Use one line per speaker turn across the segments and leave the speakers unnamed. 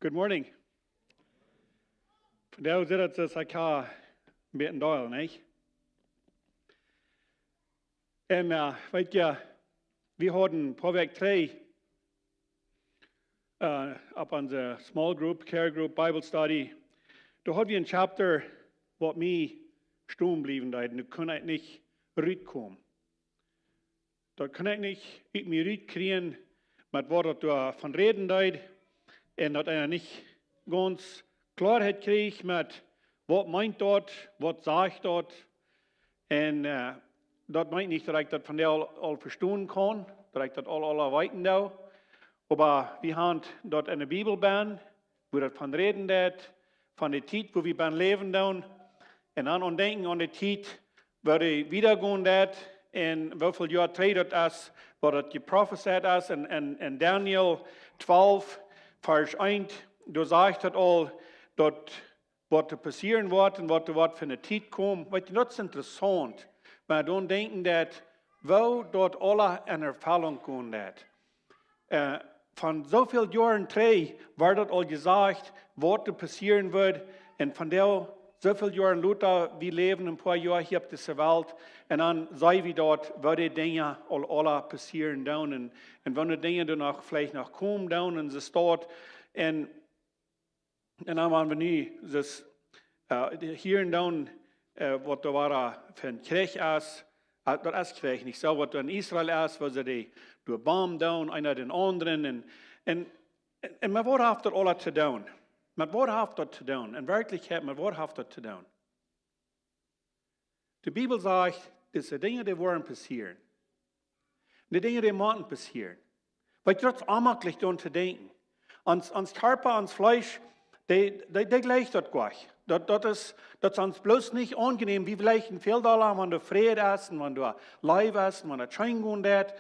Good morning. Vandaag zit het dus elkaar een beetje duidelijk, niet? En weet je, we hadden Proverb 3 op onze small group, care group, Bible study. Da hadden we een chapter wat mij stom bleven deed. En kon ik niet uitkomen. Dat kon ik niet uit mij uitkrijgen met wat dat van reden deed. En dat hij niet ganz Klarheit kreeg met wat meint dat, wat zegt dat. En dat meint niet dat ik dat van jou al verstaan kan, dat ik dat al weten doe. Maar we hebben dat in de Bibel ben, wo dat van reden deed, van de tijd wo we ben leven doen. En dan ontdenken aan de tijd waar hij wiedergaan deed. En hoeveel jaar terug dat is, wat dat geprophezeit is. En Daniel 12, vers 1, daar zegt het al, dat wat er passieren wordt en wat er wordt van de tijd komt. Weet je, dat is interessant. Maar dan denken dat, wo dat alle in ervulling komt dat. Van zoveel jaren terug werd dat al gezegd, wat er passieren wordt. En van daar, zoveel jaren later, we leven een paar jaar hier op deze wereld. En dan zien we dat, wat die dingen al alle passieren doen. En wanneer dingen er nog vielleicht nog komen doen en ze staat. En dan hebben we nu dus hier en dan wat er waren van Krieg is. Dat is Krieg niet zo. Wat er in Israël is, waar ze die door bom doen, einer den anderen. En met wat heeft dat alles te doen? Met wat heeft dat te doen? In werkelijkheid, met wat heeft dat te doen? De Bijbel zegt, dat de dingen die worden passieren. De dingen die moeten passieren. Weet je, dat is onmogelijk om te denken. Ons Körper, ons Fleisch, die gleicht dat gleich. Dat is ons bloß nicht angenehm. Wie vielleicht ein Feldallam, wenn du Friede hast, wenn du Leib hast, wenn du Schein gehen dat,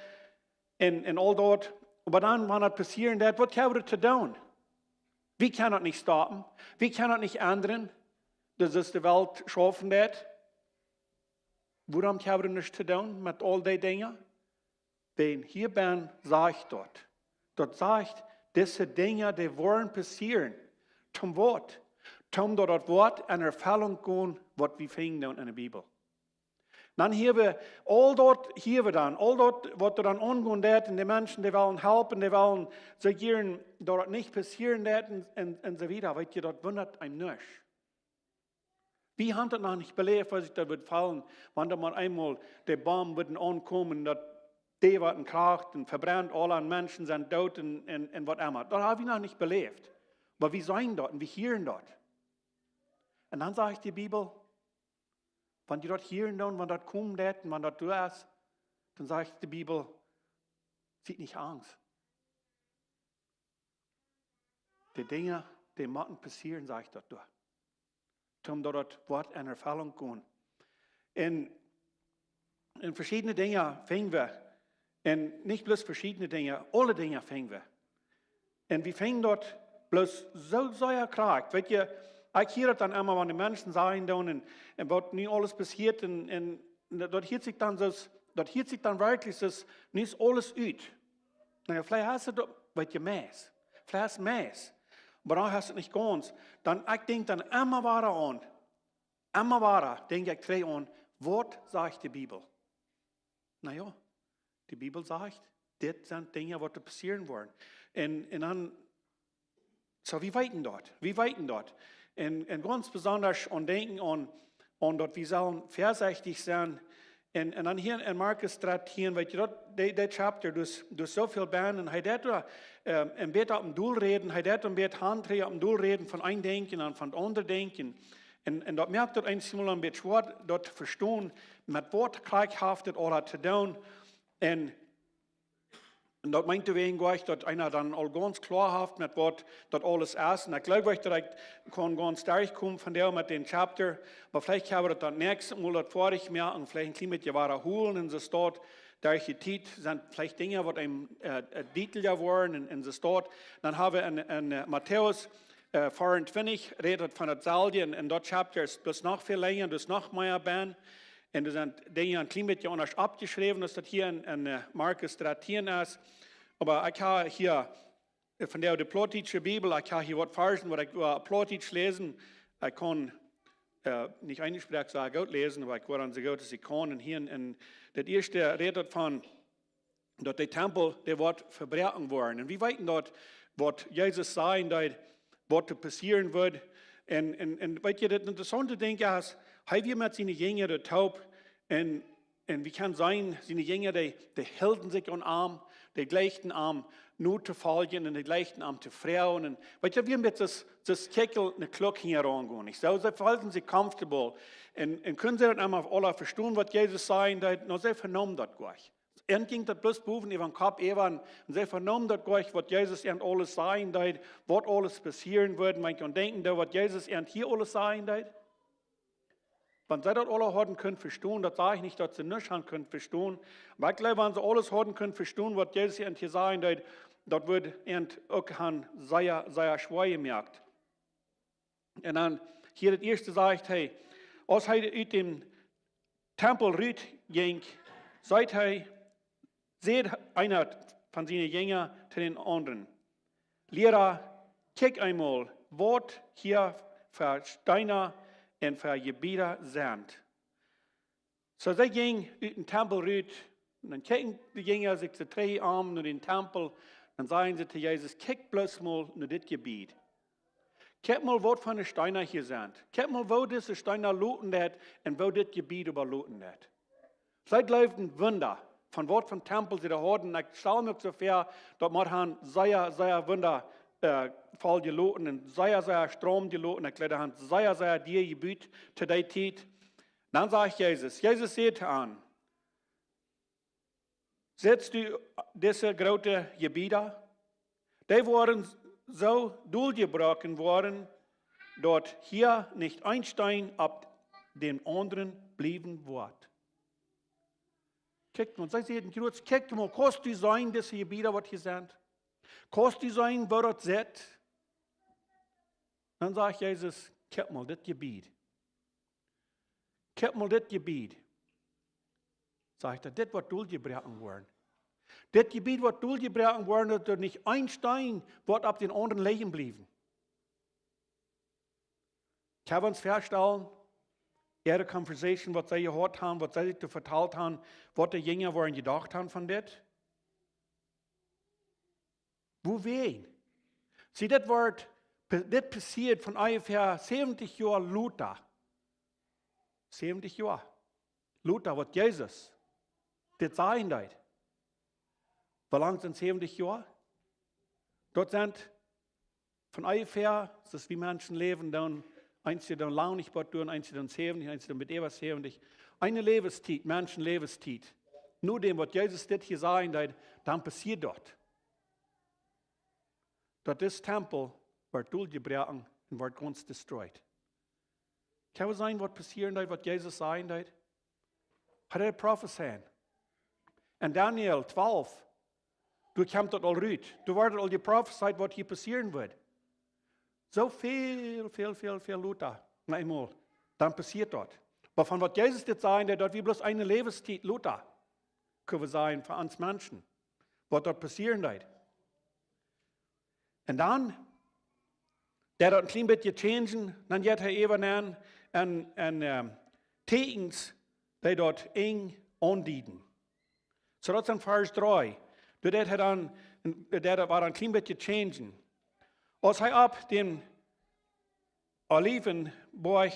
und all dort. Aber dann, wenn das passieren dat, was haben wir zu tun? Wir können das nicht stoppen. Wir können das nicht ändern. Das ist die Welt schaffen dat. Warum haben wir nichts zu tun mit all den Dingen? Wenn hier bin, sagt dort. Dort sagt, diese Dinge, die wollen passieren. Zum Wort. Zum dat Wort in Erfüllung gehen, was wir finden in der Bibel. Dann haben wir all dort, all dort, was dann angehen wird, und die Menschen, die wollen helfen, die wollen sich gern, dort nicht passieren wird, und so weiter. Weißt du, das wundert einem nicht. Wir haben das noch nicht belebt, was sich da wird fallen, wenn da mal einmal die Bomben würden ankommen, dass die werden kracht und verbrennt, alle Menschen sind tot und was immer. Das haben wir noch nicht belebt. Aber wir sehen dort und wir hören dort. Und dann sagt die Bibel, wenn die dort hören, wenn das kommt, und wenn das da ist, dann sagt die Bibel, sieht nicht Angst. Die Dinge, die müssen passieren, sagt das da. Um dort Wort in Erfüllung gehen. In verschiedene Dinge fangen wir. Und nicht bloß verschiedene Dinge, alle Dinge fangen wir. Und wir fangen dort bloß so sehr krank. Weißt du, ich höre dann immer, wenn die Menschen sagen, und was nicht alles passiert, und dort hört sich dann wirklich das nicht alles aus. Naja, vielleicht hast du das, weißt du, Mäß. Vielleicht hast du Mäß. Aber dann hast du es nicht ganz. Dann, ich denke dann immer weiter an. Immer weiter denke ich drei an, was sagt die Bibel? Naja, die Bibel sagt, das sind Dinge, die passieren wollen. Und dann, so wir weiten dort. Und ganz besonders an denken an dort, wir sollen vorsichtig sein. Und dann hier in Markus 13, weil der Chapter, durch so viel Banden, er hat ein bisschen auf dem Doel reden, er hat ein bisschen Handrehen auf dem Doel reden von ein Denken und von anderen Denken. Und dort merkt dort einmal ein bisschen schwer, dort verstehen, mit was gleichhaftet oder zu tun. Und dort meinte wegen gleich, dass einer dann all ganz klarhaft mit was dort alles ist. Und ich glaube, ich kann ganz stark kommen von der mit dem Chapter. Aber vielleicht haben wir das nächste Mal dort vor ich merken, vielleicht ein bisschen mit Jahre holen in der Stadt. Durch die Zeit sind vielleicht Dinge, die einem deutlicher waren in der Stadt. Dann haben wir in Matthäus 24 redet von der Salde. Und dort Chapter ist das noch viel länger, das noch mehr Ben. Und das sind Dinge ein klein bisschen anders abgeschrieben, dass das hier in Markus 13 ist. Aber ich habe hier von der Plautdietsche Bibel, ich habe hier was Versen, was ich Plautdietsch lesen, ich kann nicht eingesprochen sagen, gut lesen, aber ich war dann so gut, dass ich kann. Und hier in das erste redet von, dass der Tempel, der wird verbrochen worden. Und wir wissen dort, was Jesus sagen, was passieren wird. Und weißt du, das interessante Ding ist, wir mit seinen Jüngern der Taub, und wie kann sein, seine Jünger, die hielten sich an Arm, die gleichen Arm nur zu folgen und die gleichen Arm zu Frauen. Und weißt du, wir mit das Keckel eine Glocke hier herangehen. Ich sage, sie verhalten sich comfortable. Und können sie dann einmal alle verstehen, was Jesus sagt, na, sie vernommen das gleich. Er ging das bloß berufen über den Kopf, und sie vernommen das gleich, was Jesus alles sagen, was alles passieren wird. Man kann denken, was Jesus hier alles sagen, wenn sie das alle haben können verstehen, das sage ich nicht, dass sie nicht haben können verstehen, aber ich glaube, wenn sie alles haben können verstehen, was Jesus hier sagen, das wird auch sehr schwer gemerkt. Und dann hier das erste sagt, hey, als er aus dem Tempel raus ging, sagt er, seht einer von seinen Jüngern zu den anderen. Lehrer, kick einmal, was hier für Steine und für Gebieter sind. So sie ging aus dem Tempel raus, und dann kicken die Jünger sich zu 3 Armen nur den Tempel, dann sagen sie zu Jesus, kick bloß mal nur das Gebiet. Kick mal, was für eine Steine hier sind. Kick mal, wo diese Steine looten hat und wo das Gebiet überlooten hat. Seit läuft ein Wunder, von was vom Tempel sie da haben. Ich stelle mir so vor, dass man sehr Wunder Fall geloten und sehr Strom geloten. Ich glaube, sehr dir Gebiet zu der Zeit. Dann sagt Jesus sagt an, setzt du diese großen Gebiete, die waren so durchgebrochen worden, dort hier nicht ein Stein ab dem anderen blieben wird. Kijk, want zij zeggen, kijk maar, kost u zijn deze gebieden wat je zendt? Kost u zijn waar het zit? Dan zegt Jezus, kijk maar dit gebied. Kijk maar dit gebied. Zegt hij, dit wordt doelgebroken worden. Dit gebied wordt doelgebroken worden, dat er niet een Stein wordt op den anderen liggen blijven. Kunnen we ons voorstellen, ihre Conversation, was sie gehört haben, was sie sich verteilt haben, was die Jünger waren gedacht haben von das? Wo wen? Sie, das passiert von ungefähr 70 Jahren Luther. 70 Jahre. Luther, was Jesus. Das sagen das. Wie lang sind 70 Jahre? Dort sind von ungefähr, das ist wie Menschen leben, dann eins dann launig bot tun, eins dann 70, eins dann mit Eva 70. Eine Lebenszeit, Menschenlebenszeit. Nur dem, was Jesus das hier sagen, dann passiert dort. Dort das Tempel wird durchgebrochen und wird ganz destroyed. Kann es sein, was passieren wird, was Jesus sagen wird? Hat er prophezeit. In Daniel 12, du kommst dort all raus. Du wartet all geprophezeit, was hier passieren wird. So viel Luther. Na einmal. Dann passiert dort. Aber von was Jesus jetzt sagen, dort wie bloß eine Lebenszeit Luther. Können wir sagen, für uns Menschen. Was dort passieren wird. Und dann, der dort ein klein bisschen changen, dann wird er eben an Tekens, die dort eng andienen. So das ist in Vers 3. Der war ein klein bisschen changen. Als hij op den Olivenberg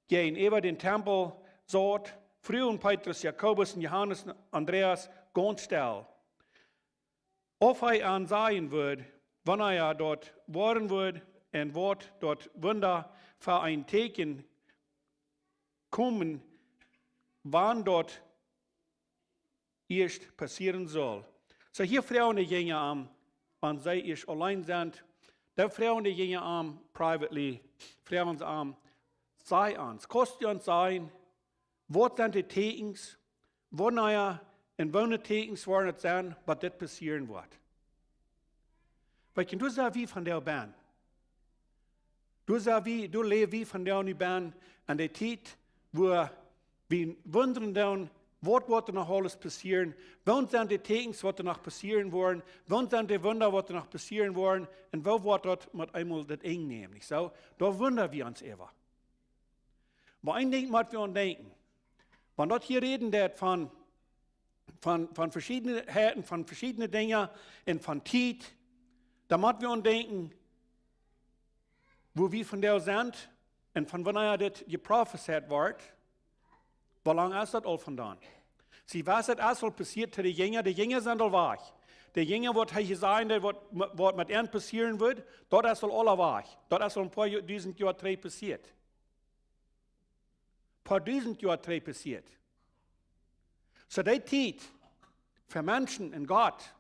ging, über den Tempel zat, vroegen Petrus, Jakobus und Johannes und Andreas ganz still. Of hij aanzien wird, wann er dort waren wird und wird dort Wunder für ein Teken kommen, wann dort erst passieren soll. So hier Frauen die Jünger an, wenn sie erst allein sind, dann Frauen die Jünger an, privately, Frauen an, sei uns, kostet uns sein, was sind die Tekens, wann er und wann die Tekens waren es sein, was das passieren wird. Weil du sagst, wie von der Band. Du sagst, du lebst wie von der Band an der Zeit, wo wir wundern dann Was wird noch alles passieren? Wann sind die Tekens, was noch passieren wollen? Wann sind die Wunder, was noch passieren wollen? Und wo wird dort mit einmal das eng nehmen? Nicht so? Da wundern wir uns immer. Aber ein Ding müssen wir uns denken. Wenn dort hier reden wird von Verschiedenheiten, von verschiedenen Dingen und von Zeit, da müssen wir uns denken, wo wir von der sind und von wann das geprophezeit wird. Wie lange ist das all von dann? Sie weiß, das ist passiert zu den Jünger sind all wahr. Die Jünger, was hier sagen, was mit ihnen passieren wird, dort ist all wahr. Dort ist ein paar tausend Jahre passiert. Ein paar tausend Jahre passiert. So die Zeit für Menschen und Gott,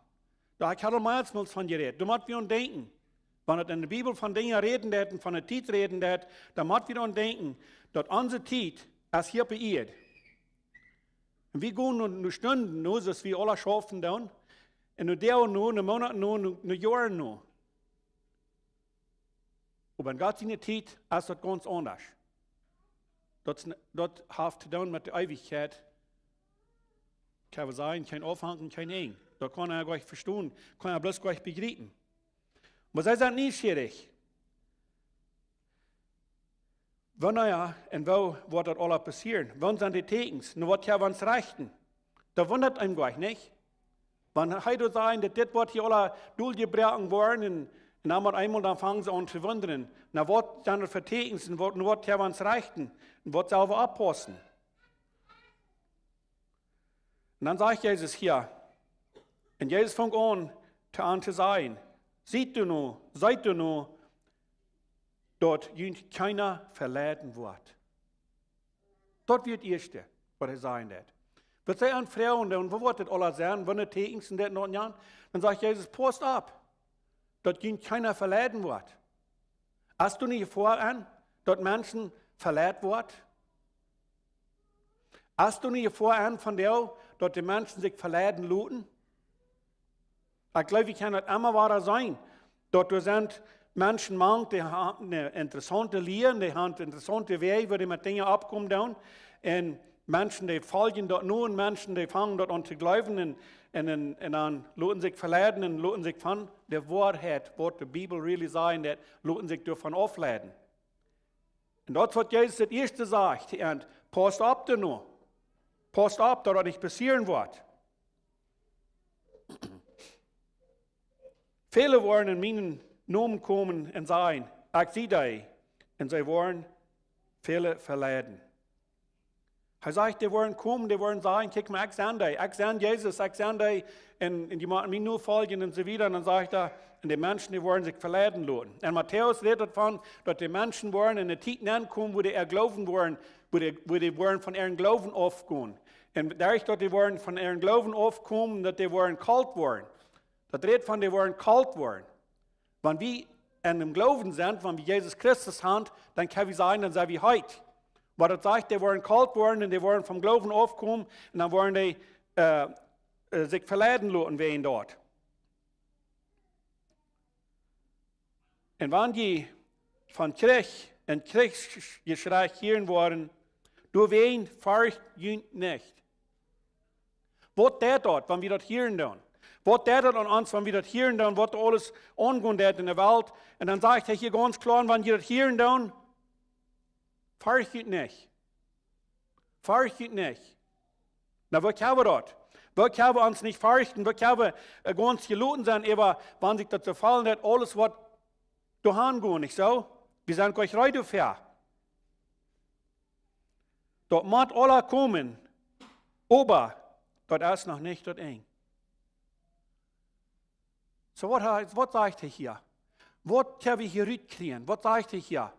da habe ich mehrmals von geredet. Da müssen wir uns denken, wenn es in der Bibel von Dingen reden wird und von der Zeit reden wird, dann müssen wir uns denken, dass unsere Zeit ist hier bei ihr. Und wir gehen nur Stunden, nur, dass wir alle schaffen dann. Und nur der nur, nur Monate nur, nur Jahre nur. Aber in Gott seine Zeit ist das ganz anders. Das hat zu tun mit der Ewigkeit. Kann sein, kein Aufhang, kein Eng. Da kann er gleich verstehen, kann er bloß gleich begreifen. Aber sie sind nicht schwierig. Wann und wo wird das alles passieren? Wann sind die Tekens? Nur was ja uns rechten. Da wundert einem gleich nicht. Wenn heute sagen, dass das wird hier alle durchgebrochen worden und einmal dann fangen sie an zu wundern. Na, was sind das für Tekens und was ja uns rechten? Und was selber abpassen? Und dann sagt Jesus hier, und Jesus fängt an zu sagen, seid du nur, dort keiner verleiten wird. Dort wird das Erste, was er sagen wird. Wird sie an Frauen, und wo wird das alles sein, wenn er Tekens in den noch Jahren? Dann sagt Jesus, post ab, dort keiner verleiten wird. Hast du nicht voran, dort Menschen verletzt wird? Hast du nicht voran von der, dort die Menschen sich verleiten lassen? Ich glaube, ich kann das immer wahr sein. Dort sind Menschen, die haben eine interessante Lehre, die haben interessante Wege, wo die mit Dingen abkommen. Und Menschen, die folgen dort nur, und Menschen, die fangen dort an zu glauben und dann lassen sich verleiten und lassen sich von der Wahrheit, was die Bibel really sagen, that lassen sich davon aufleiten. Und dort wird Jesus das Erste sagt, und passt ab da nur. Passt ab, dass das nicht passieren wird. Viele wollen in meinen Namen kommen und sagen, ich sehe dich. Und sie wollen viele verleiten. Er sagt, die wollen kommen, die wollen sagen, guck mal, ich sehe Jesus, ich sehe dich. Und die machen mir nur folgen und so weiter. Und dann sagt er, und die Menschen, die wollen sich verleiten lassen. Und Matthäus redet davon, dass die Menschen wollen in der Zeit kommen, wo die glauben wollen, wo die wollen von ihrem Glauben aufgehen. Und dadurch, dass die wollen von ihrem Glauben aufkommen, dass die wollen kalt werden. Das redet von, die wollen kalt werden. Wenn wir an dem Glauben sind, wenn wir Jesus Christus haben, dann können wir sagen, dann sind wir heute. Weil das sagt, die wollen kalt werden und die wollen vom Glauben aufkommen und dann wollen die sich verleiten lassen werden dort. Und wenn die von Krieg und Kriegsgeschrei hören wollen, du wen fahrt nicht. Was der dort, wenn wir das hören dann? Was der dort an uns, wenn wir das hören dann, was alles angehen wird in der Welt? Und dann sagt er hier ganz klar, wenn wir das hören dann, fürchtet nicht. Fürchtet nicht. Na, wo können wir dort? Wo können wir uns nicht fürchten? Wo können wir ganz geluten sein, aber wenn sich das so fallen hat, alles was dahin gehen, nicht so? Wir sind gleich rein dafür. Dort muss alle kommen, aber dort ist noch nicht dort eng. So, was sagt er hier? Was können wir hier rauskriegen? Was sagt er hier?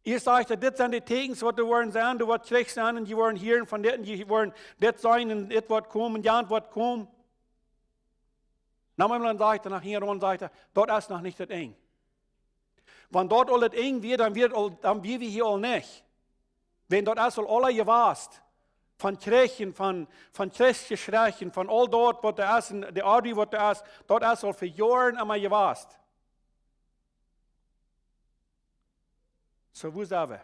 Ihr sagt, das sind die Tekens, was du wollen sein, du wirst Krieg sein, und die wollen hören von denen, die wollen das sein, und das wird kommen, ja, wird kommen. Dann sagt er nach hier und sagt er, dort ist noch nicht das eng. Wenn dort alles eng wird, dann wir hier all nicht. Wenn dort ist alle gewasst, von Kirchen, von Kriegsgeschrei, von all dort, was da ist, die Adi, was da ist, dort ist all für Jahre einmal gewasst. So, wo sind wir?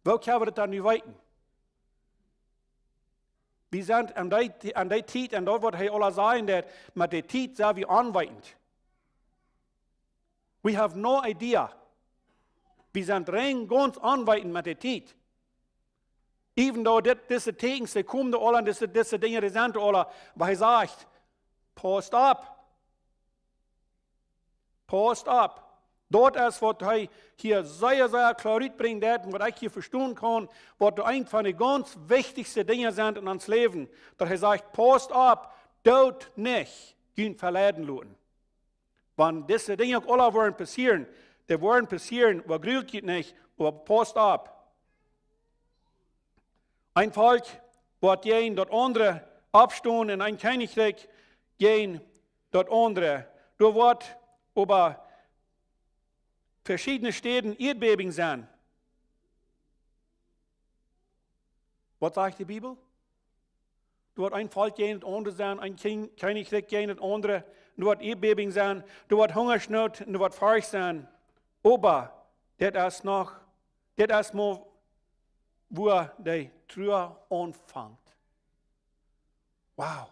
Wo können wir das dann nicht weiten? Wir sind an der Zeit, und dort wird er alle sagen, dass mit der Zeit sind wir anweitend. We have no idea. Wir sind rein ganz anweitend mit der Zeit. Even though diese Tekens, die kommen alle, diese Dinge, die sind alle, aber er sagt, post ab. Post ab. Dort ist, was er hier sehr, sehr klar bringt, was ich hier verstehen kann, was eigentlich von den ganz wichtigsten Dingen sind in uns Leben. Dass er sagt, post ab, dort nicht, gehen verleiden lassen. Wenn diese Dinge alle wollen passieren, die wollen passieren, aber grüßt geht nicht, aber post ab. Ein Volk wird gehen, dort andere abstehen, in ein Königreich gehen, dort andere. Da wird über verschiedene Städten Erdbeben sein. Was sagt die Bibel? Da wird ein Volk gehen, das andere sein, ein Königreich gehen, das andere. Da wird Erdbeben sein, da wird Hungersnot, da wird Feuer sein. Aber das ist noch, das ist mal, wo die Trauer anfängt. Wow.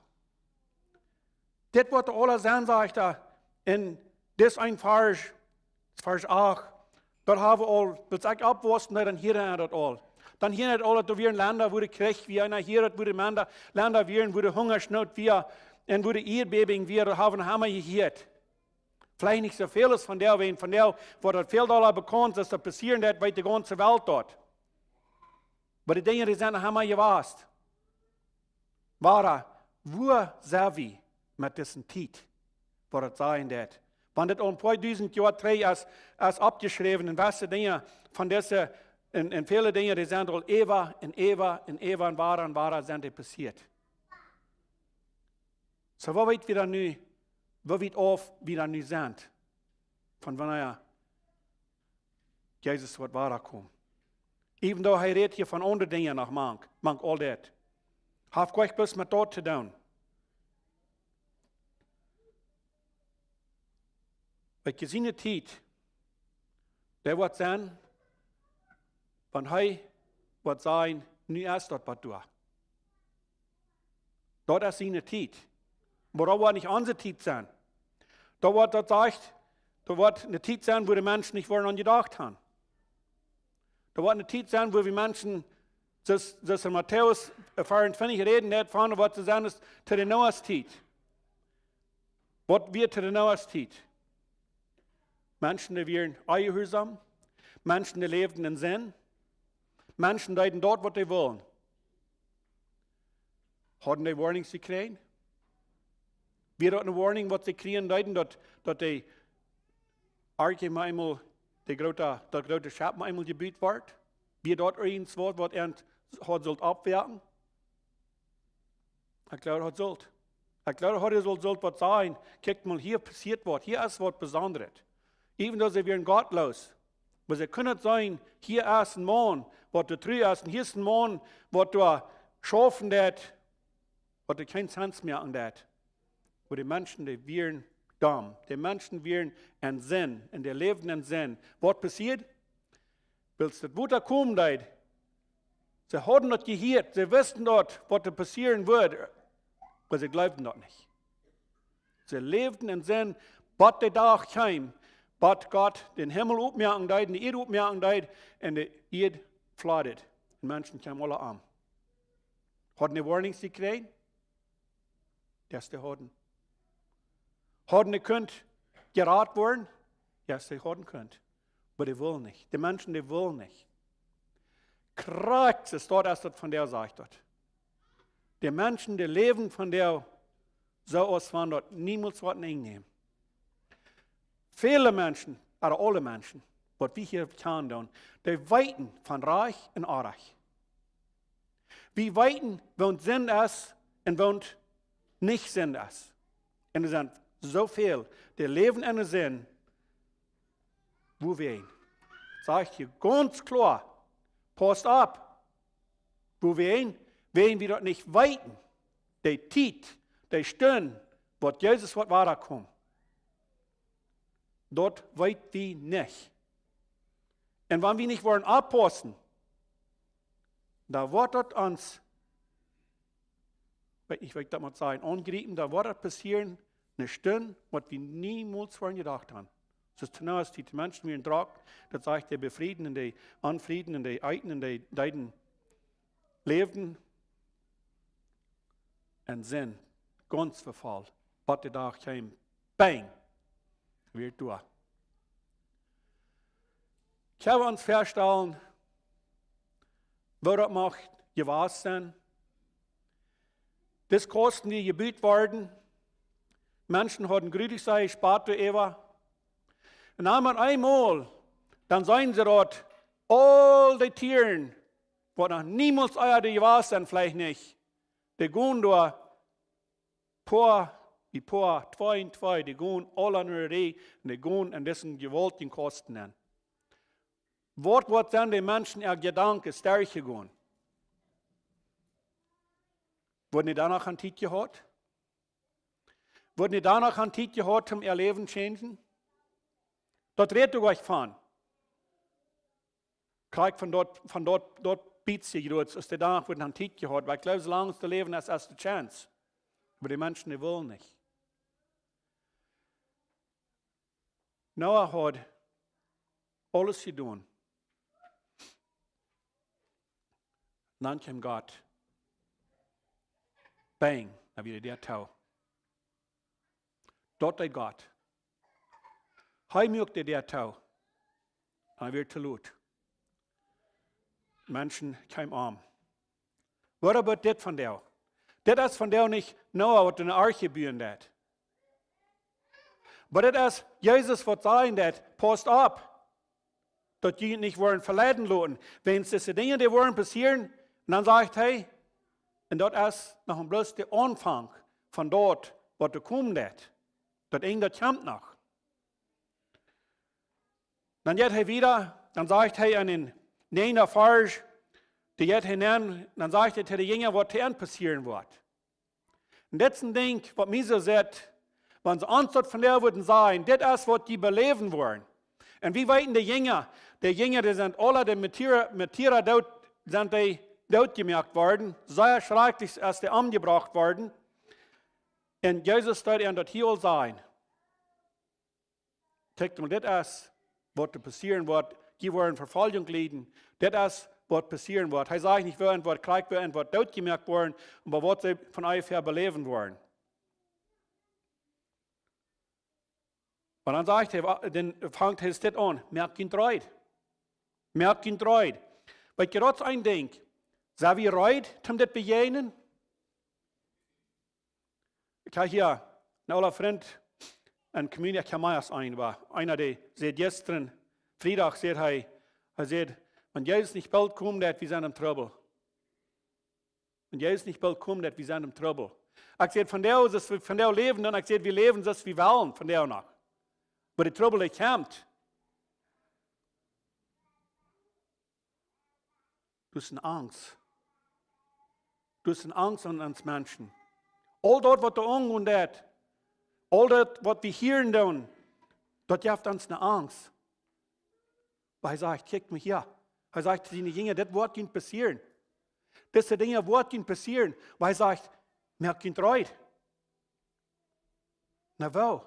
Das wird alles sein, sage ich da. Und das ist ein Vers 8. Dort haben wir all, das sagt abwursten, dann hier das all. Dann hier nicht alle, da wir Länder, wo die Krieg wir, hier wo die Länder wir, wo die Hungersnot wir, und wo die Erdbeben wir, da haben wir hier. Vielleicht nicht so vieles von der, wo das viel Dollar bekommt, dass das passieren wird, bei der ganzen Welt dort. Aber die Dinge, die sind, haben wir gewusst. Wo sind wir mit diesem Zeit, wo das sein wird? Wenn das um 2000 Jahre 3 als abgeschrieben, in was Dinge von diesen, in viele Dinge, die sind all Eva und wahrer sind die passiert. So, wo wird wir nu, wo wird auf wir nu sind? Von wann Jesus wird wahrer kommen. Even though hij redt hier van andere dingen nog mank al dat. Heeft gleich bloß met dat te doen. Wat gezien de tijd, der wordt zijn, van hij wordt zijn, nu eerst dat wat doen. Dat is zijn tijd. Maar dat wordt niet onze tijd zijn. Dat wordt dat zegt, dat wordt een tijd zijn waar de mensen niet worden aan gedacht hebben. Da wird eine Zeit sein, wo wir Menschen, das in Matthäus 24 reden, nicht von, was zu sein ist, zu der Noahs Zeit. Was wird zu der Noahs Zeit? Menschen, die werden ungehorsam, Menschen, die leben in Sinn, Menschen, die dort, was sie wollen. Haben die Warnings gekriegt? Wir hatten eine Warning, was sie kriegen, dass die Arche einmal der große Schab einmal gebiet wird, wie dort eins wird, was er sollt abwerten. Ich glaube, er sollt. Ich glaube, er sollt was sein. Guckt mal, hier passiert was, hier ist was Besonderes. Even though sie werden gottlos. Aber sie können sein, hier ist ein Mann, was du treu ist, und hier ist ein Mann, was du schaffen wird, was du keinen Sens mehr an dat. Wo die Menschen, die werden dumm. Die Menschen werden einen Sinn, und die leben einen Sinn. Was passiert? Willst du das Wunder kommen, sie haben das gehört, sie wissen dort, was da passieren wird, aber sie glaubten dort nicht. Sie lebten einen Sinn, was der Tag kam, was Gott den Himmel aufmerken deit, und die Erde aufmerken deit, und die Erde flooded. Die Menschen kamen alle an. Hatten die Warnings gekriegt? Das die hatten. Hatten die könnt gerat worden? Ja, sie hatten könnt. Aber die wollen nicht. Die Menschen, die wollen nicht. Krass ist dort, als das von der sagt dort. Die Menschen, die leben von der, so aus waren dort niemals was nehmen. Viele Menschen, oder alle Menschen, was wir hier kann tun, die weiten von Reich und Unreich. Wir weiten, wohnt sind es und wohnt nicht sind es. Und es sind so viel, die leben in einem Sinn, wo wir ihn. Sag ich dir ganz klar, passt ab, wo wir ihn, wenn wir dort nicht weiten, die Zeit, die Stunde, wo Jesus wird weiterkommen. Dort weit wir nicht. Und wenn wir nicht wollen abpassen, da wird dort uns weiß nicht, wie ich das mal sagen, angegriffen, da wird passieren, eine Stunde, was wir niemals vorhin gedacht haben. Das ist genau, als die Menschen mir in Trag, das sagt der befrieden und die anfrieden und die eiten und die deiden Leben und sind ganz verfallen. Was der Tag kam, bang, wird durch. Ich habe uns feststellen, wo das macht, gewahr sein. Das Kosten, die gebüht worden, Menschen hatten grütig sei, spart du Eva. Und einmal, dann seien sie dort, all die Tieren, wo noch niemals euer die gewahr sind, vielleicht nicht, die gehen da, zwei und zwei, die gehen alle an ihre Reh, und die gehen an diesen gewaltigen Kosten an. Was wird dann den Menschen ihr Gedanke stärker gehen? Wurden die danach an Zeit gehabt? Wurden die danach an Zeit gehabt, um ihr Leben zu changen? Dort redet ihr euch von. Kriegt von dort bietet sich dort, aus der danach wurden an Zeit gehabt, weil ich glaube, solange sie leben, ist erst eine Chance. Aber die Menschen, die wollen nicht. Noah hat alles getan. Dann kam Gott. Bang, dann wieder der Tau. Dort ist Gott. Hij möchte der Tau. Dann wird zu laut. Menschen kamen arm. Was aber das von der? Das ist von der nicht Noah, was in der Arche bauen hat. Aber das ist, Jesus wird sagen, das passt ab. Dass die nicht wollen verleiten lassen. Wenn es diese Dinge, die wollen passieren, dann sagt hey, und das ist noch bloß der Anfang von dort, was da kommt. Das Ende kommt noch. Dann geht er wieder, dann sagt er an den nächsten Vers, die geht hinein, dann sagt er zu den Jüngern, was dann passieren wird. Und das ist ein Ding, was mir so sagt, wenn sie Antwort von der würden sein, das ist, was die beleben wollen. Und wie weit die Jünger, die sind alle, die mit Tieren dort, sind die dort gemerkt worden, sehr schrecklich, als die umgebracht worden. Und Jesus steht an das hier sein. Guckt mal, das ist, was passieren wird. Die wollen Verfolgung leiden. Das ist, was passieren wird. Er sagt nicht, wer wird Krieg, wer wird dort gemerkt worden, aber was sie von euch her beleben wollen. Und dann sagt er, dann fängt er das an, merkt ihn treut. Merkt ihn treut. Weil gerade ein Ding, sei wie reut, um das begegnen? Ich habe hier einen alten Freund, ein Comedian, der war einer, der seit gestern, Freitag, sagt er sagt, wenn Jesus nicht bald kommt, wir sind im Trouble. Wenn Jesus nicht bald kommt, wir sind im Trouble. Ich sage, von der leben, dann ich sage, wir leben, das wir wollen, von der nach. Aber die Trouble, die kommt. Du hast eine Angst. Du hast eine Angst an uns Menschen. All das, was du angehst, das, all das, was wir hier tun, dort hat uns eine Angst. Weil er sagt, guck mal hier. Er sagt zu den Jüngern, das wird ihnen passieren. Diese Dinge werden ihnen passieren. Weil er sagt, merkt ihn treu. Na wo?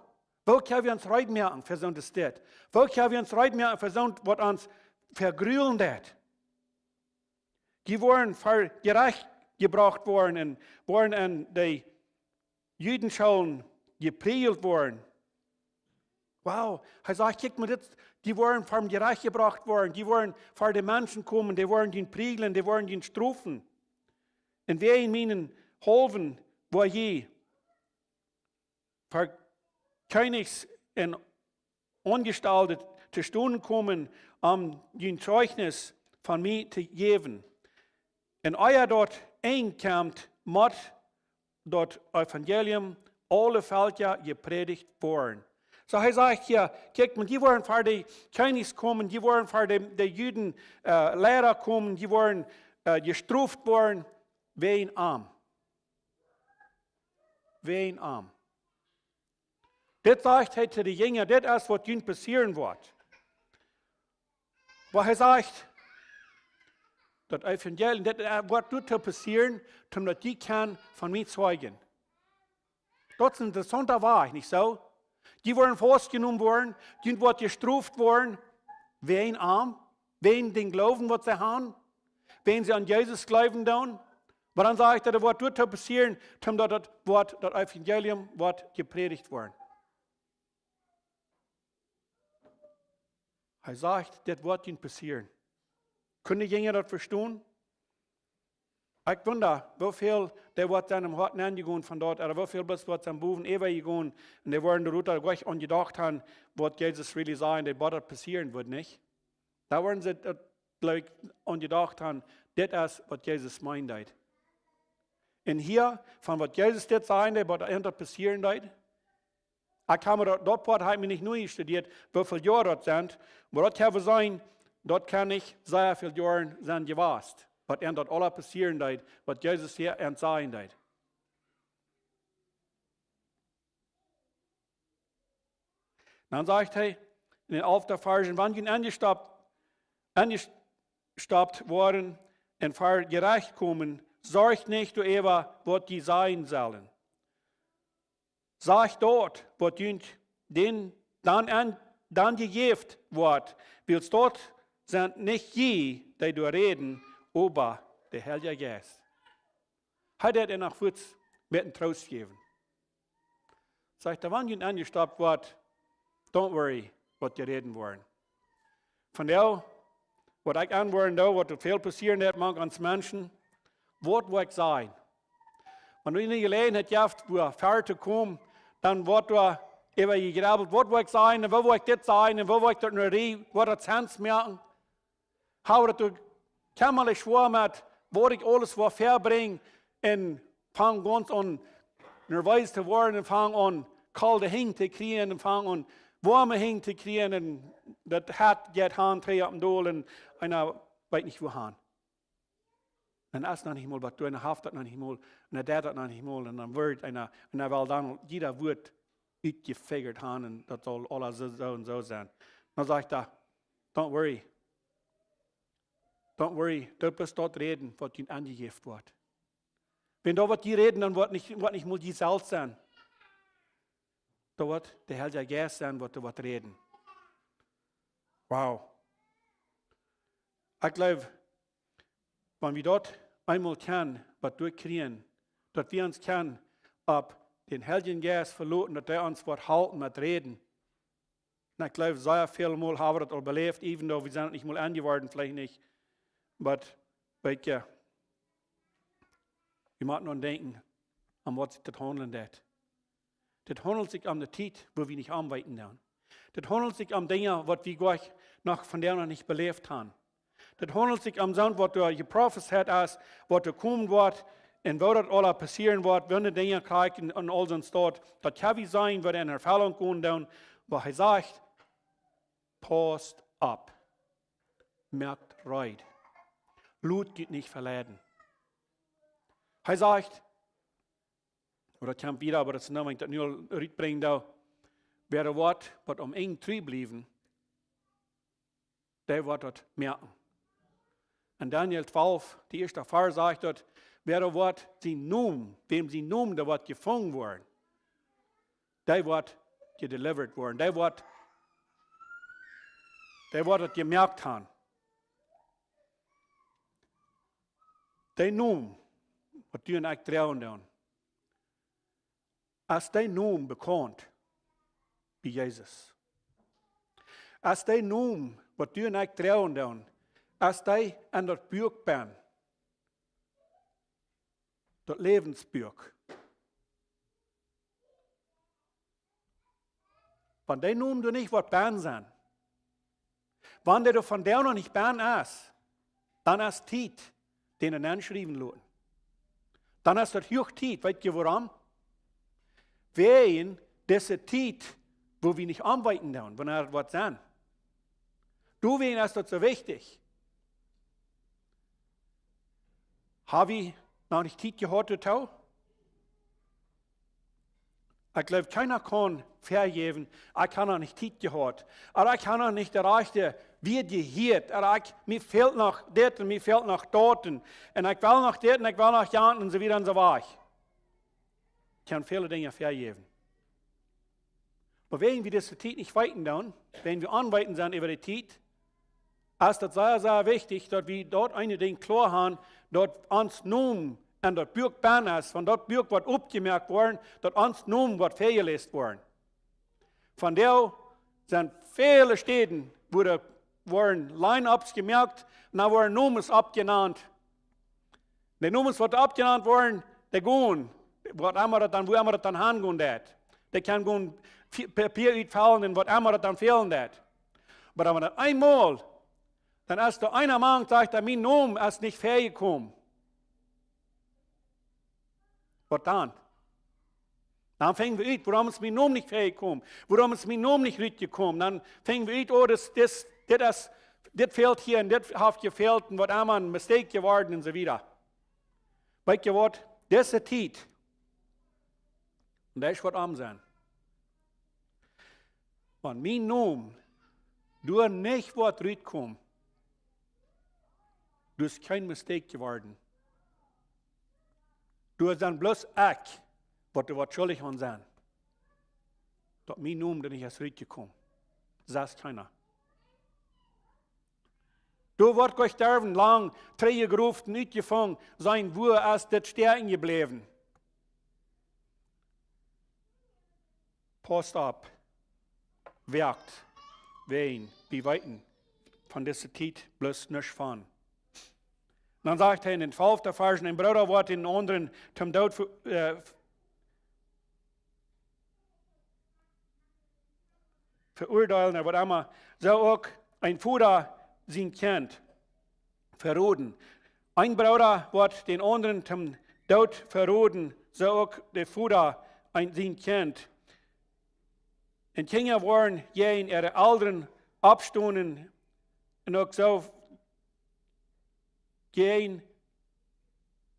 Wo können wir uns reut merken für so ein Stadt? Wo können wir uns reut merken für so ein, was uns vergrühlen hat? Die waren für gerecht gebracht worden und waren an die Judenschulen gepredigt worden. Wow, er sagt, guck mal, die waren vom Gerecht gebracht worden, die waren für die Menschen gekommen, die waren den Priegeln, die waren den Strufen. Und wer in ihnen helfen, wo je, für Königs und Angestellte zu Stunden kommen, den Zeugnis von mir zu geben. Und euer dort einkommt, muss dort Evangelium alle Völker gepredigt worden. So er sagt hier, guck mal, die wollen für die Königs kommen, die wollen für die Juden Lehrer kommen, die wollen gestruft worden, wen arm. Wen arm. Das sagt er zu den Jüngern, das ist, was ihnen passieren wird. Wo er sagt, das Evangelium, das wird nur zu passieren, damit die kann von mir zeugen. Das ist interessant, da war ich nicht so. Die wurden festgenommen worden, die wurden gestraft worden, wegen arm, wegen den Glauben, was sie haben, wenn sie an Jesus glauben dann. Aber dann sage ich, das wird nur zu passieren, damit das Evangelium wird gepredigt worden. Er sagt, das wird ihnen passieren. Können die Jünger das verstehen? Ich wundere, wie viel der wird seinem Harten angegangen von dort, oder wie viel bis wird seinem Buben ewig gegangen, und die werden darüber gleich angedacht haben, was Jesus really sagen, das wird passieren wird, nicht? Da werden sie gleich angedacht haben, das ist, was Jesus meint. Und hier, von was Jesus das sagen, was da passieren wird, ich habe dort habe ich nicht nur studiert, wie viele Jahre dort sind, aber dort kann sein, dort kann ich sehr viele Jahre sein gewasst. Was dort alles passieren wird, was Jesus hier sagen wird. Dann sagt er, in den 11. Vers, wann sie angestoppt worden und für gerecht kommen, sorgt nicht über, was die sein sollen. Sagt dort, was denen dann gegeben wird, willst dort sind nicht die, die du reden, aber der Heilige Geist. Hat er nach Fuß mit einem Trost gegeben. Sagt er, wenn ihr angestoppt wird, don't worry, was die reden wollen. Von der, was ich anwenden da, was viel passieren wird, mag uns Menschen, was will ich sein? Wenn du in die Gelegenheit hast, wo fertig kommen, dann wird du über die gegrabbelt, was will ich sein, und wo will ich das sein, und wo will ich das noch reden, was das Hans merken. Hau das du kämmerlich schwör mit, wo ich alles verbringe, und fang ganz an, nervös zu werden, und fang an, kalte Hänge zu kriegen, und fang an, warme Hänge zu kriegen, und das hat geht Hand drehen auf dem Dol, und einer weiß nicht wohin. Und das noch nicht mal, was du, einer haft das noch nicht mal, und der das noch nicht mal, und dann wird einer will dann, jeder wird ausgefigert haben, und das soll alles so und so sein. Dann sagt er, don't worry, du bist dort reden, was ihnen angegeben wird. Wenn da was die reden, dann wird nicht mal die selbst sein. Da wird der Heilige Geist sein, was du was reden. Wow. Ich glaube, wenn wir dort einmal können, was durchkriegen, dass wir uns können, ob den Heiligen Geist verloren, dass der uns wird halten mit Reden. Und ich glaube, sehr viel Mal haben wir das auch belebt, even though wir sind nicht mal angeworden, vielleicht nicht. Aber wir müssen nur denken, an was sich das handelt. Das handelt sich um die Zeit, wo wir nicht arbeiten können. Das handelt sich um Dinge, was wir gleich noch von der noch nicht belebt haben. Das handelt sich um Sachen, was du geprophezeit hast, was du kommen wird, und wo das alles passieren wird, wenn die Dinge kriegen und all so dort. Das kann wie sein, wird in Erfüllung gehen, dann, wo er sagt, passt ab, merkt rein. Blut geht nicht verladen. Er sagt, oder kommt wieder, aber das ist nicht, wenn ich das nur bringen da, wer das Wort, was eng treu blieben, der wird das merken. In Daniel 12, die erste Vers sagt dort, wer das Wort sie nun, wem sie nun, der wird gefangen worden, der wird gedelivered worden, der wird das gemerkt haben. Der nun, was du und ich trauen dann, als der nun bekannt, wie Jesus. Als der nun, was du und ich trauen dann, als der an das Buch bin, das Lebensbuch. Wenn der nun du nicht was bin sein, wenn der du von der noch nicht bin ist, dann ist Zeit, den er anschreiben lassen. Dann ist das hoch Zeit, weißt du warum? Wegen dieser Zeit, wo wir nicht arbeiten dürfen, wenn er was sein. Du, wen ist das so wichtig? Habe ich noch nicht Zeit gehabt zu tun? Ich glaube, keiner kann vergeben, ich kann noch nicht Zeit gehabt. Aber ich kann noch nicht erreichen, wie die hiert. Mir fehlt noch dit und mir fehlt noch dort. Und ich will noch dit und ich will noch ja und so wieder und so weiter. Ich kann viele Dinge vergeben. Aber wenn wir diese Zeit nicht weiten dann, wenn wir anweiten sind über die Zeit, ist das sehr, sehr wichtig, dass wir dort eine Dinge klar haben, dort uns nun an der Bürg bin ist, von dort Bürg wird abgemerkt worden, dort uns nun wird vergelesen worden. Von der sind viele Städten, wo da wurden Line-Ups gemerkt, und da wurden Nummers abgenannt. Die Nummers, die abgenannt wurden, die gehen, wo immer das dann hingehen wird. Die kann gehen Papier uitfallen und was immer das dann fehlen wird. Aber wenn das einmal, dann ist da einer Mann, sagt, mein Name ist nicht fähig-gekommen. Was dann? Dann fangen wir an, warum ist mein Name nicht fähig-gekommen? Warum ist mein Name nicht richtig gekommen? Dann fangen wir an, oh, das fehlt hier und das hat gefehlt und was immer ein Mistake geworden und so weiter. Weißt du was? Das ist die Zeit. Und das ist was am sein. Wenn mein Name du nicht was rauskommt, du ist kein Mistake geworden. Du hast dann bloß ich, was du was schuldig an sein. Doch mein Name, der nicht erst rausgekommen. Das ist keiner. Du wirst gleich sterben lang, Träge gerufen, nicht gefangen, sein Wur erst das Stärken geblieben. Post ab. Werkt, wen, wie weiten, von dieser Zeit bloß nicht fahren. Dann sagt er in den 12. Vers, ein Bruder wird den anderen zum Tod verurteilen, oder was immer, so auch ein Vater sein Kind verroden. Ein Bruder wird den anderen zum Tod verroden, so auch der Vater sein Kind. Und Kinder waren je in ihre Eltern abstunden und auch so gehen,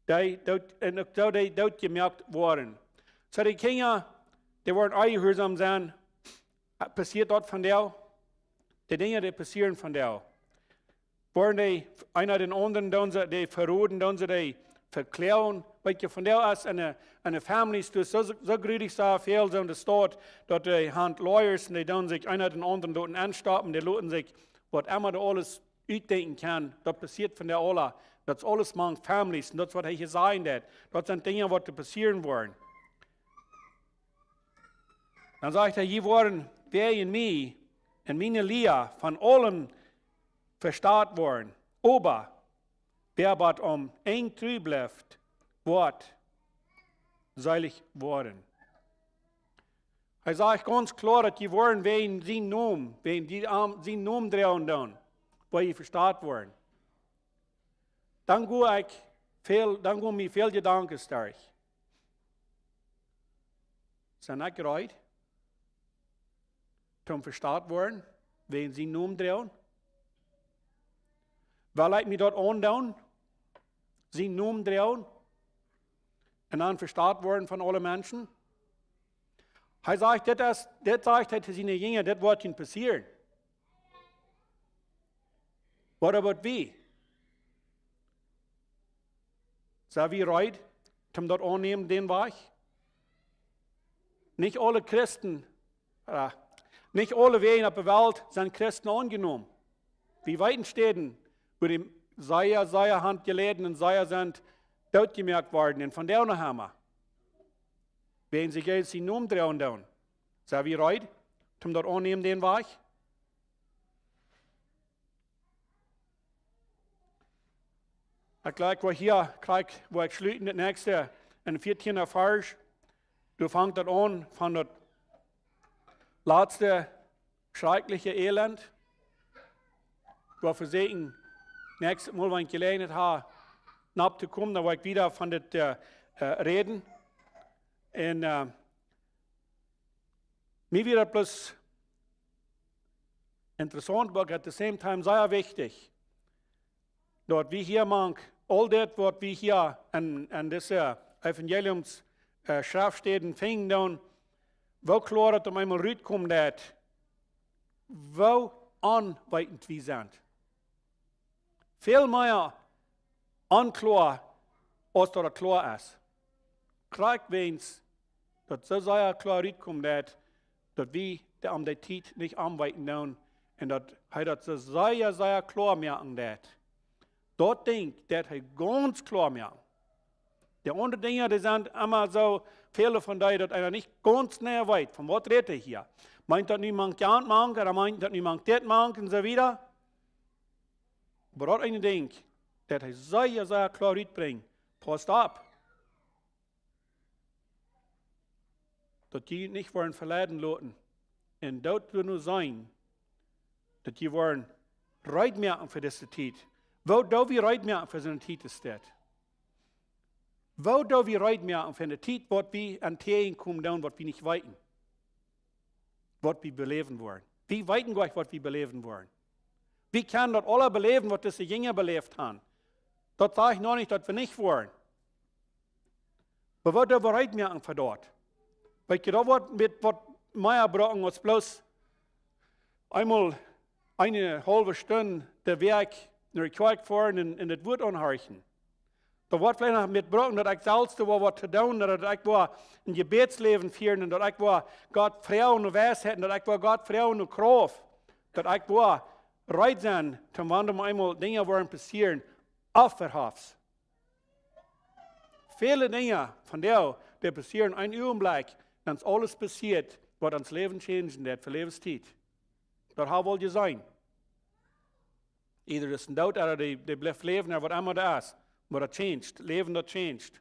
die dort gemerkt waren. So die Kinder, die waren eingehorsam sein, passiert dort von der, die Dinge, die passieren von der. Waren die einer den anderen, die verroden, die verklären, weil von der ist eine Familie, die so grüdig so viel so in der Stadt, dass die Hand Lawyers, die dann sich einer den anderen dort anstoppen, die lassen sich, was immer da alles uitdenken kann, das passiert von der alle. Das ist alles mang Families, und das, was hier sein wird. Das sind Dinge, die passieren wollen. Dann sagt er, hier waren wer in mir, in meine Lia, von allem verstaat worden. Aber, wer bat eng treu bleibt, wird seilig worden. Er sagt ganz klar, dass die waren wegen seinen Namen, wegen die seinen Namen drehen dann, weil die verstaat worden. Dann gehen mir viel Gedanken stark. Sind ich bereit, zum verstaat worden, wegen seinen Namen drehen? Weil ich mich dort andauern, seinen Namen drehen und dann verstaat worden von allen Menschen? Er sagt, das sagt er zu seinen Jüngern, das wird ihnen passieren. Was aber wie? Sind wir bereit, zum dort annehmen, den Weg? Nicht alle Christen, nicht alle Wegen auf der Welt sind Christen angenommen. Wie weiten Städten, wo die Seier Hand gelesen und Seier sind dort gemerkt worden, und von der noch haben wir. Wenn sie Geld sie nun drehen down, sind wir bereit, zum dort annehmen, den Weg? Ich gleich war hier, wo ich schließen, das nächste, in 14. Vers, du fangst das an von das letzte schreckliche Elend, wo wir sehen, nächstes Mal, wenn ich gelernt habe, nachzukommen, da war ich wieder von das reden. Und mir wird das bloß interessant, aber at the same time sehr wichtig, dort wie hier manch all das, was wir hier an dieser Evangeliums-Schriftstätten finden, wo klar, dass einmal rauskommt, wo anweitend wie sind. Viel mehr unklar, als das klar ist. Krijg wens, dat so sehr klar uitkomt dat wir am der Zeit nicht anweiten doen en dat hij dat so sehr klar merken dat. Dort denkt, dat hij ganz klar merken. Die andere Dinge, die sind immer so, viele von denen, dass einer nicht ganz näher weiß, von was redet er hier. Meint, dass niemand gern mag, oder meint, dass niemand das mag und so weiter. Aber dort einer denkt, dass er sehr klar mitbringt, passt ab. Dass die nicht wollen verleiten lassen. Und dort wird nur sein, dass die wollen Reit merken für diese Zeit. Wo da wir Reit merken für so eine Zeit ist das? Wo da wir Reit merken für eine Zeit, was wir an Themen kommen, was wir nicht weiten. Was wir beleben wollen. Wie weiten gleich, was wir beleben wollen. Wie kann das alle beleben, was diese Jünger belebt haben? Das sage ich noch nicht, dass wir nicht wollen. Aber was da wir Reit merken für dort? Weil ich da was mit was mehr brauchen, als bloß einmal eine halbe Stunde der Weg nach der Kirche fahren und das Wort anhören. Da wird vielleicht noch mit brauchen, dass ich selbst was zu tun, dass ich ein Gebetsleben führen und dass ich Gott Frauen und Weisheit, dass ich Gott Frauen und Kraft, dass ich bereit sein, wenn einmal Dinge wollen passieren, aufverhafts. Viele Dinge von der passieren einen Augenblick, dann ist alles passiert, was ans Leben changen wird, für Lebenszeit. Das wollt ihr sein. Either das ist ein Tod oder die bleibt leben oder was immer das ist. Aber das changed. Leben, das changed.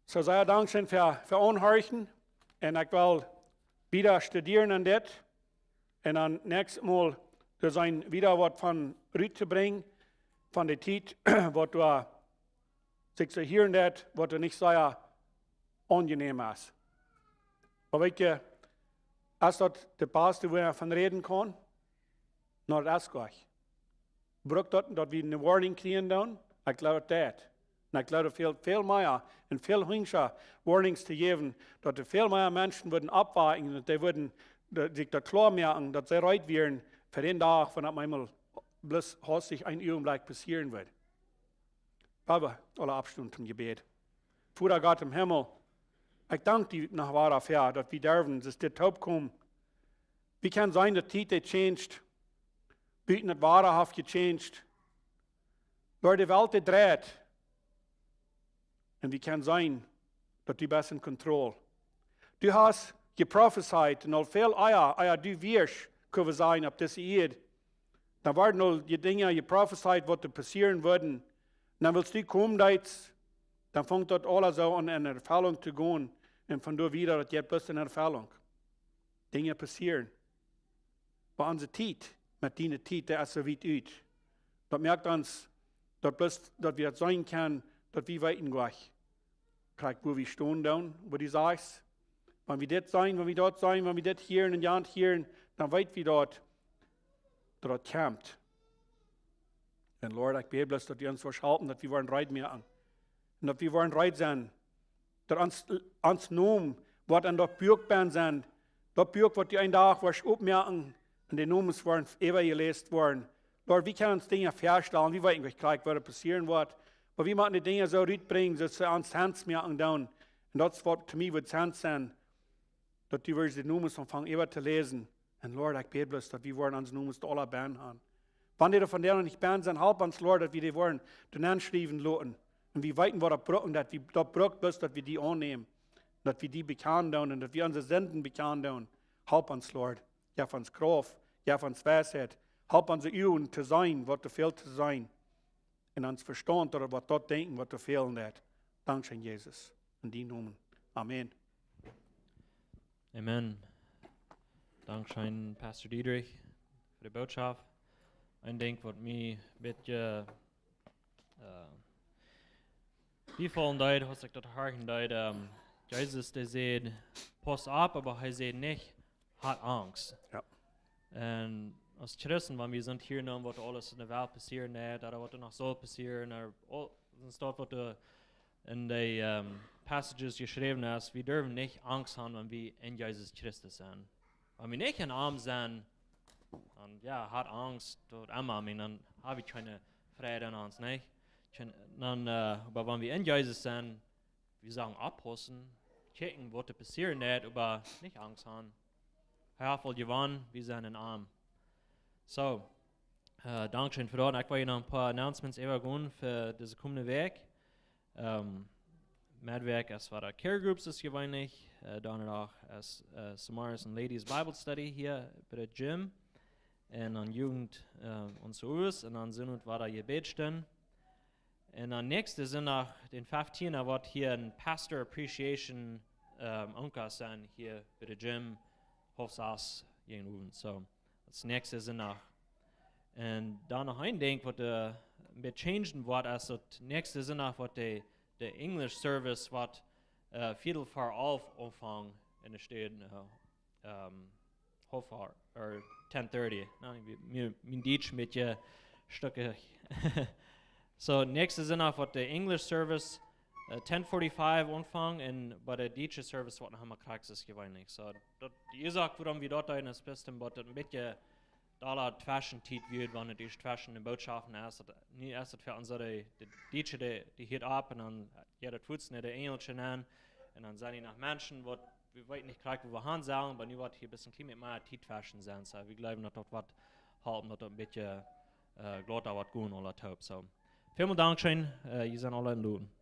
So sehr Dankeschön für Anhören. Und ich will wieder studieren an das. Und dann nächstes Mal wieder was von Rüt zu bringen, von der Zeit, was du sich so hören das, was du nicht sehr angenehm ist. Aber ich, als das der Pastor, wo er von reden kann, nur das gleich. Braucht das, dass wir eine Warning kriegen dann? Ich glaube das. Und ich glaube, viel mehr und viel höher Warnings zu geben, dass viel mehr Menschen würden abwarten und die würden sich da klar merken, dass sie bereit wären für den Tag, wenn das einmal bloß hastig ein Augenblick passieren wird. Aber alle Abstunden zum Gebet. Vater Gott im Himmel, ich danke dir nach dafür, dass wir dürfen, dass der Taub kommt. Wie kann sein, dass die Zeit changed? Bieten das wahrhaft gechanged. Lord, die Welt dreht. Und wie kann sein, dass du bist in Kontrolle? Du hast geprophezeit, und all viel Eier, du wirst, können sein, auf diese Erde. Dann waren all die Dinge geprophezeit, was passieren würden. Und dann willst du kommen, dann fängt dort alles so an eine Erfüllung zu gehen. Und von da wieder, das jetzt eine Erfüllung. Dinge passieren. Bei unserer Zeit, mit deiner Zeit, der ist so weit aus. Das merkt uns, dass wir sein können, dass wir weiten gleich. Wo wir stehen dann, wo du sagst, wenn wir das sein, wenn wir dort sein, wenn wir das hören und ja hören, dann weit wir dort kommt. Und Lord, ich bete bloß, dass wir uns verschalten, dass wir wollen Reit merken. Und dass wir wollen Reit sein. Dass uns Nomen, was an dort Bürgbahn sind, dort Bürg, was die einen Tag was aufmerken, und die Nomen waren ewig gelesen worden. Lord, wie können uns Dinge feststellen, wie weit ich gleich, was passieren wird. Aber wie man die Dinge so mitbringen, dass sie uns Hand merken dann. Und das wird für mich wird Hand sein, dass die die Nomen anfangen, ewig zu lesen. Und Lord, ich bete bloß, dass wir wollen uns Nomen alle Bern haben. Wenn die von denen nicht Bern sind, halb uns, Lord, dass wir die wollen, den anschreiben lassen. Und wir weiten, was brauchen, dass wir dort braucht bloß, dass wir die annehmen. Dass wir die bekannt tun und dass wir unsere Senden bekannt tun. Halb uns, Lord. Ja, von uns Kraft, ja, von uns Weisheit. Halb unsere Üben zu sein, was du fehlt zu sein. Und uns Verstand oder was dort denken, was du fehlen hat. Dankeschön, Jesus. In die Namen. Amen.
Amen. Dankeschön, Pastor Diedrich, für die Botschaft. Ein Ding, was mich ein bisschen befallen hat, was ich dort hören hat, Jesus, der sagt, pass ab, aber er sagt nicht, hat Angst.
Ja.
Und als Christen, wenn wir sind hier nun, was alles in der Welt passieren wird, oder was noch soll passieren, oder dort, was in den Passages geschrieben ist, wir dürfen nicht Angst haben, wenn wir in Jesus Christus sind. wenn wir nicht in Arm sind, und ja, hat Angst, und immer, dann habe ich keine Freude an uns, nicht? Dann, aber wenn wir in Jesus sind, wir sagen abpassen, checken, was passiert nicht, aber nicht Angst haben. Hervoll gewonnen, wir sind in Arm. So, Dankeschön für das. Ich wollte noch ein paar Announcements übergehen für diese kommende Weg. Medwerk, es war der Care Groups ist gewöhnlich, dann auch als Samaris und Ladies Bible Study hier bei der Gym. Und dann Jugend und so aus, und dann sind war da Gebetstunden. Und dann nächstes sind nach den 15. wird hier ein Pastor Appreciation Unkas sein hier bei der Gym, Hofsaß, jeden so. Das nächste sind nach. Und dann noch ein Ding, was wir changen wird, also das nächste sind nach, was der English Service wird Viertel vor 11 anfangen in der Stadt Hofar, oder 10:30. Mein Deutsch mit Stücke. So, nächste sind nach, was der English Service 10:45 anfangen, und bei der Diedrich Service wird noch Praxis gewöhnlich. So, ihr sagt, warum wir dort ist, bis dann wird ein bisschen da Fashion-Tit wird, wenn die Fashion Botschaften nie erst für unsere Diedrich, die hier ab, und dann jeder tut es nicht, der Engelchen an, und dann sind die nach Menschen, wo wir wollten nicht gleich, wo wir hin sagen, aber nu wird hier ein bisschen Klima mehr Tit-Fashion sein, so wir glauben, dass dort was halten, dass ein bisschen glatter wird gehen oder taub, so. Vielen Dank schön, ihr seid alle in Loewen.